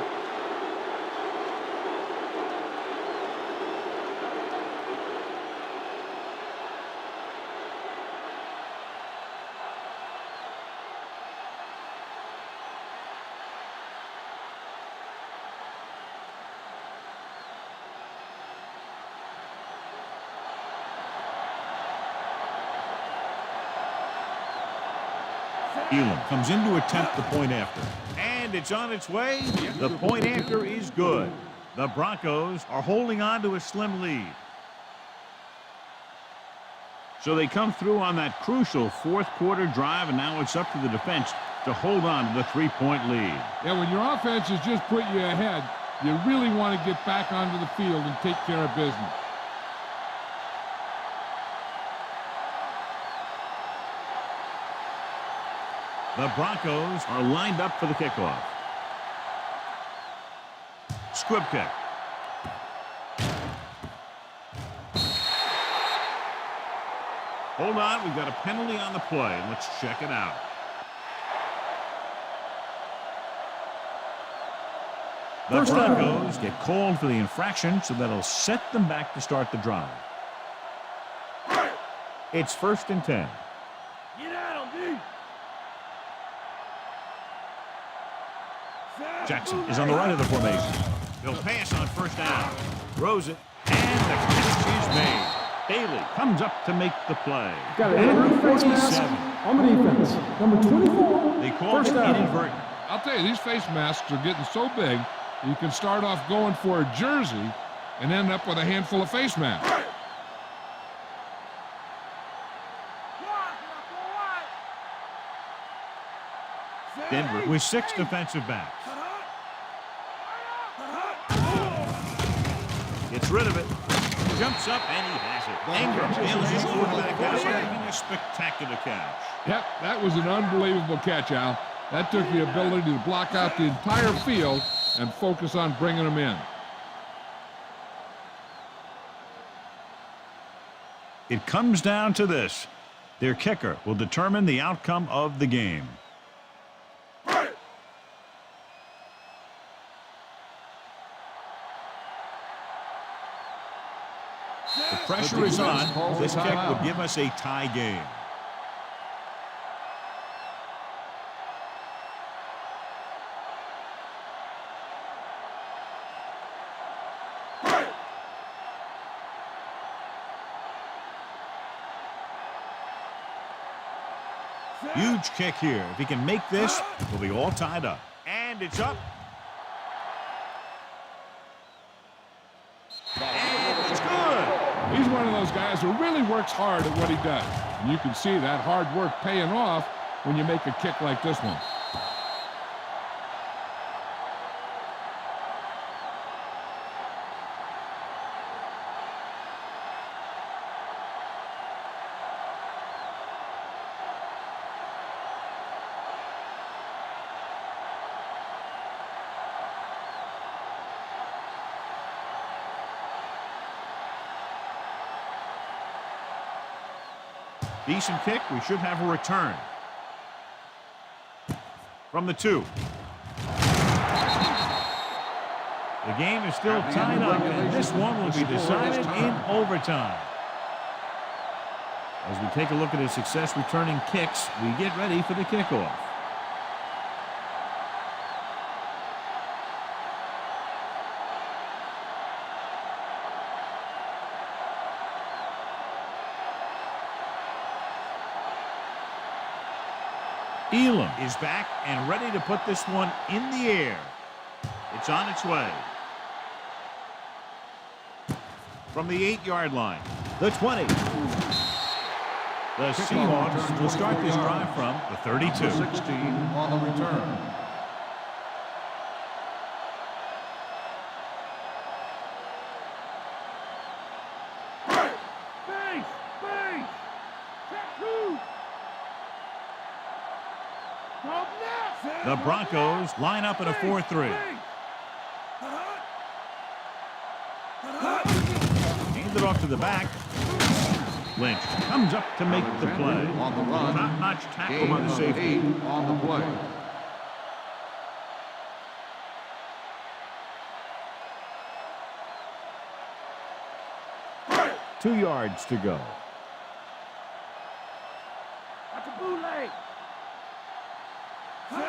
Speaker 1: Elam comes in to attempt the point after. And it's on its way. The point after is good. The Broncos are holding on to a slim lead. So they come through on that crucial fourth quarter drive, and now it's up to the defense to hold on to the three-point lead.
Speaker 2: Yeah, when your offense has just put you ahead, you really want to get back onto the field and take care of business.
Speaker 1: The Broncos are lined up for the kickoff. Squib kick. Hold on, we've got a penalty on the play. Let's check it out. The Broncos get called for the infraction, so that'll set them back to start the drive. It's 1st and 10.
Speaker 4: Get at him, D.
Speaker 1: Jackson is on the right of the formation. He'll pass on 1st down. Throws it, and the catch is made. Bailey comes up to make the play.
Speaker 5: Got an inadvertent face mask on the defense. Number 24.
Speaker 1: They called it inadvertent.
Speaker 2: I'll tell you, these face masks are getting so big, you can start off going for a jersey and end up with a handful of face masks.
Speaker 1: Denver with 6 defensive backs. Gets rid of it. Jumps up, and he has it. Ingram bails his quarterback out, making a spectacular catch.
Speaker 2: Yep, that was an unbelievable catch, Al. That took the ability to block out the entire field and focus on bringing them in.
Speaker 1: It comes down to this. Their kicker will determine the outcome of the game. The pressure is on. This kick would give us a tie game. Huge kick here. If he can make this, we'll be all tied up. And it's up. And it's good.
Speaker 2: He's one of those guys who really works hard at what he does. And you can see that hard work paying off when you make a kick like this one.
Speaker 1: Decent kick. We should have a return. From the 2. The game is still tied up, and this one will be decided in overtime. As we take a look at his success returning kicks, we get ready for the kickoff. Elam is back and ready to put this one in the air. It's on its way. From the 8-yard line, the 20. The Seahawks will start this drive from the 32.
Speaker 3: 16 on the return.
Speaker 1: The Broncos line up in a 4-3. Hand it off to the back. Lynch comes up to make the play.
Speaker 3: On the run.
Speaker 1: Top-notch tackle
Speaker 3: Gain
Speaker 1: by the
Speaker 3: of
Speaker 1: safety.
Speaker 3: 8 on the play.
Speaker 1: Two yards to go.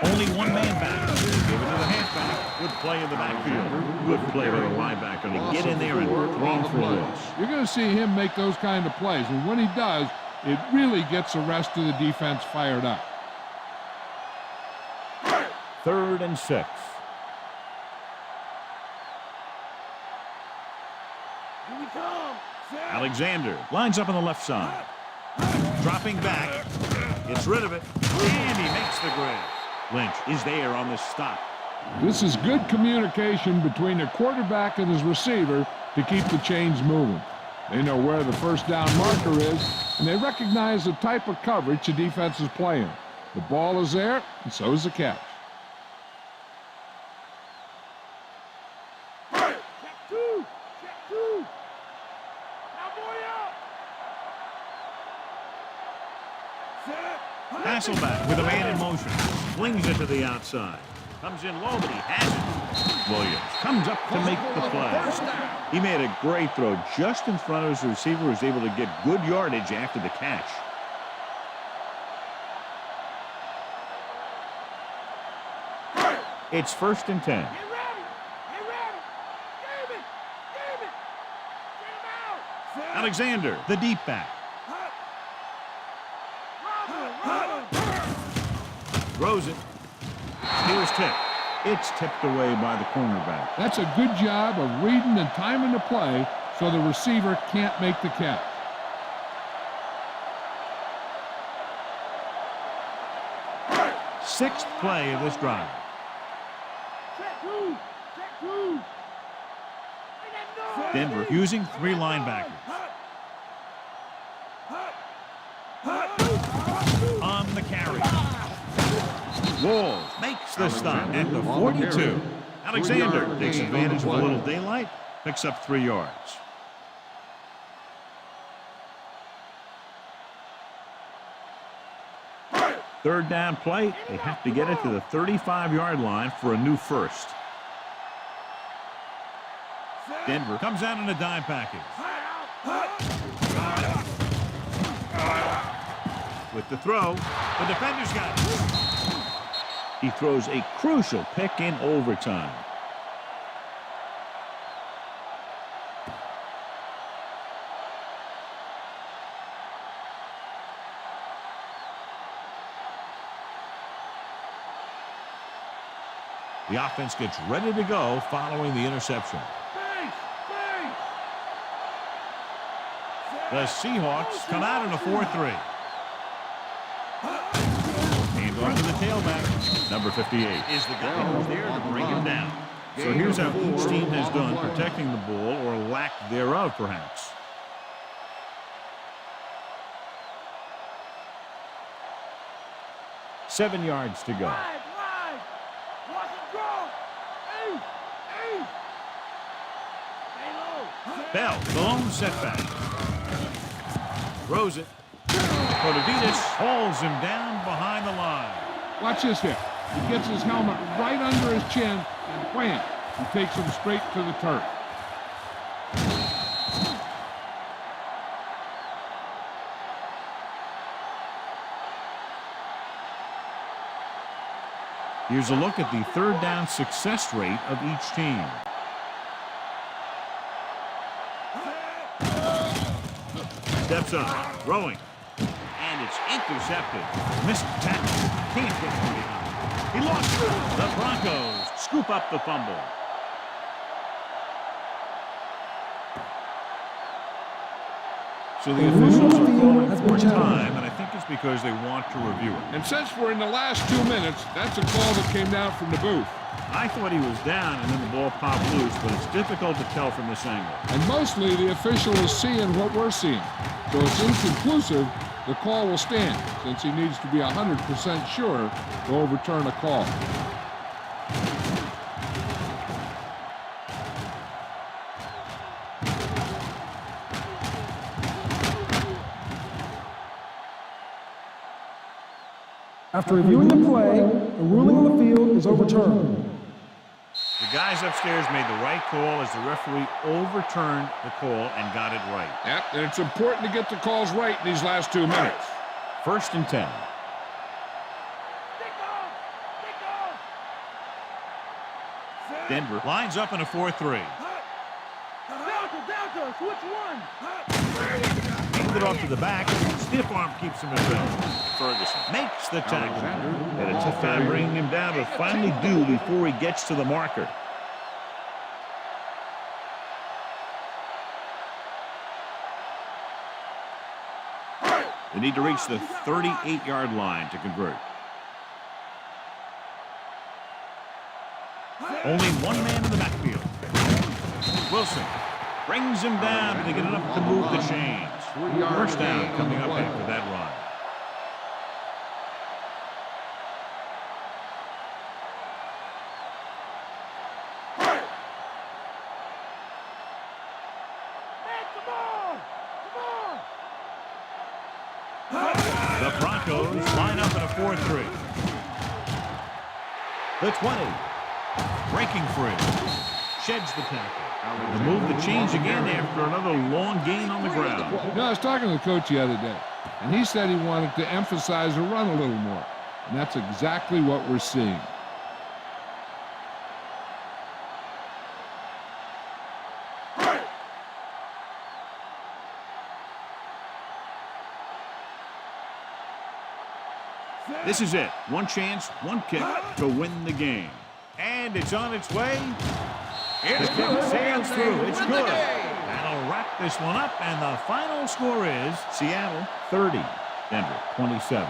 Speaker 1: Only one man back. Give it to the halfback. Good play in the backfield. Good play by the linebacker to get in there and throw for a loss.
Speaker 2: You're going to see him make those kind of plays, and when he does, it really gets the rest of the defense fired up.
Speaker 1: 3rd and 6. Alexander lines up on the left side. Dropping back. Gets rid of it. And he makes the grab. Lynch is there on the stop.
Speaker 2: This is good communication between the quarterback and his receiver to keep the chains moving. They know where the first down marker is, and they recognize the type of coverage the defense is playing. The ball is there, and so is the catch.
Speaker 4: Check two. Check two. Now boy out.
Speaker 1: Hasselback with a man in motion. Flings it to the outside. Comes in low, but he has it. Williams comes up to make the play. He made a great throw just in front of his receiver, who was able to get good yardage after the catch. It's 1st and 10.
Speaker 4: Get ready. Get ready. Game it. Game it. Get him out.
Speaker 1: Alexander, the deep back. Throws it. Here's tip. It's tipped away by the cornerback.
Speaker 2: That's a good job of reading and timing the play so the receiver can't make the catch.
Speaker 1: Sixth play of this drive.
Speaker 4: Check two. Check two.
Speaker 1: Denver using 3 linebackers. On the carry. Walls makes the stop at the 42. Alexander takes advantage of a little daylight, picks up 3 yards. Third down play, they have to get it to the 35-yard line for a new first. Denver comes out in a dime package. With the throw, the defender's got it. He throws a crucial pick in overtime. The offense gets ready to go following the interception. The Seahawks come out in a 4-3. Hand off to the tailback. Number 58 is the guy who's there to bring him down. So here's how each team has done protecting the ball, or lack thereof, perhaps. Seven yards to go. Bell, the lone setback. Throws it. Protovitas hauls him down behind the line.
Speaker 2: Watch this hit. He gets his helmet right under his chin, and wham, he takes him straight to the turf.
Speaker 1: Here's a look at the third down success rate of each team. Steps up, throwing, and it's intercepted. Missed tackle, can't get from behind. He lost it. The Broncos scoop up the fumble. So the officials are calling for time, and I think it's because they want to review it.
Speaker 2: And since we're in the last 2 minutes, that's a call that came down from the booth.
Speaker 1: I thought he was down, and then the ball popped loose, but it's difficult to tell from this angle.
Speaker 2: And mostly the official is seeing what we're seeing. So it's inconclusive. The call will stand, since he needs to be 100% sure to overturn a call.
Speaker 5: After reviewing the play, the ruling on the field is overturned.
Speaker 1: The guys upstairs made the right call as the referee overturned the call and got it right.
Speaker 2: Yep, and it's important to get the calls right in these last 2 minutes.
Speaker 1: 1st and 10. Denver lines up in a 4-3.
Speaker 4: Delta, switch one.
Speaker 1: Hand it off to the back. Stiff arm keeps him at bay. Ferguson makes the tackle. Had a tough time bringing him down, but finally do before he gets to the marker. They need to reach the 38-yard line to convert. Only one man in the backfield. Wilson brings him down, but they get enough to move the chains. First down coming up after that run. The Broncos line up in a 4-3. The 20. Breaking free. Sheds the tackle. They move the chains again after another long gain on the ground.
Speaker 2: You know, I was talking to the coach the other day, and he said he wanted to emphasize the run a little more. And that's exactly what we're seeing.
Speaker 1: This is it. One chance, one kick to win the game. And it's on its way. It's good. Sails through. It's good. That'll wrap this one up, and the final score is Seattle 30, Denver 27.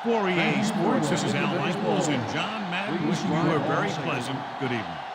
Speaker 1: For EA Sports, this is Al Weisbolz and John Madden wishing you a very pleasant good evening.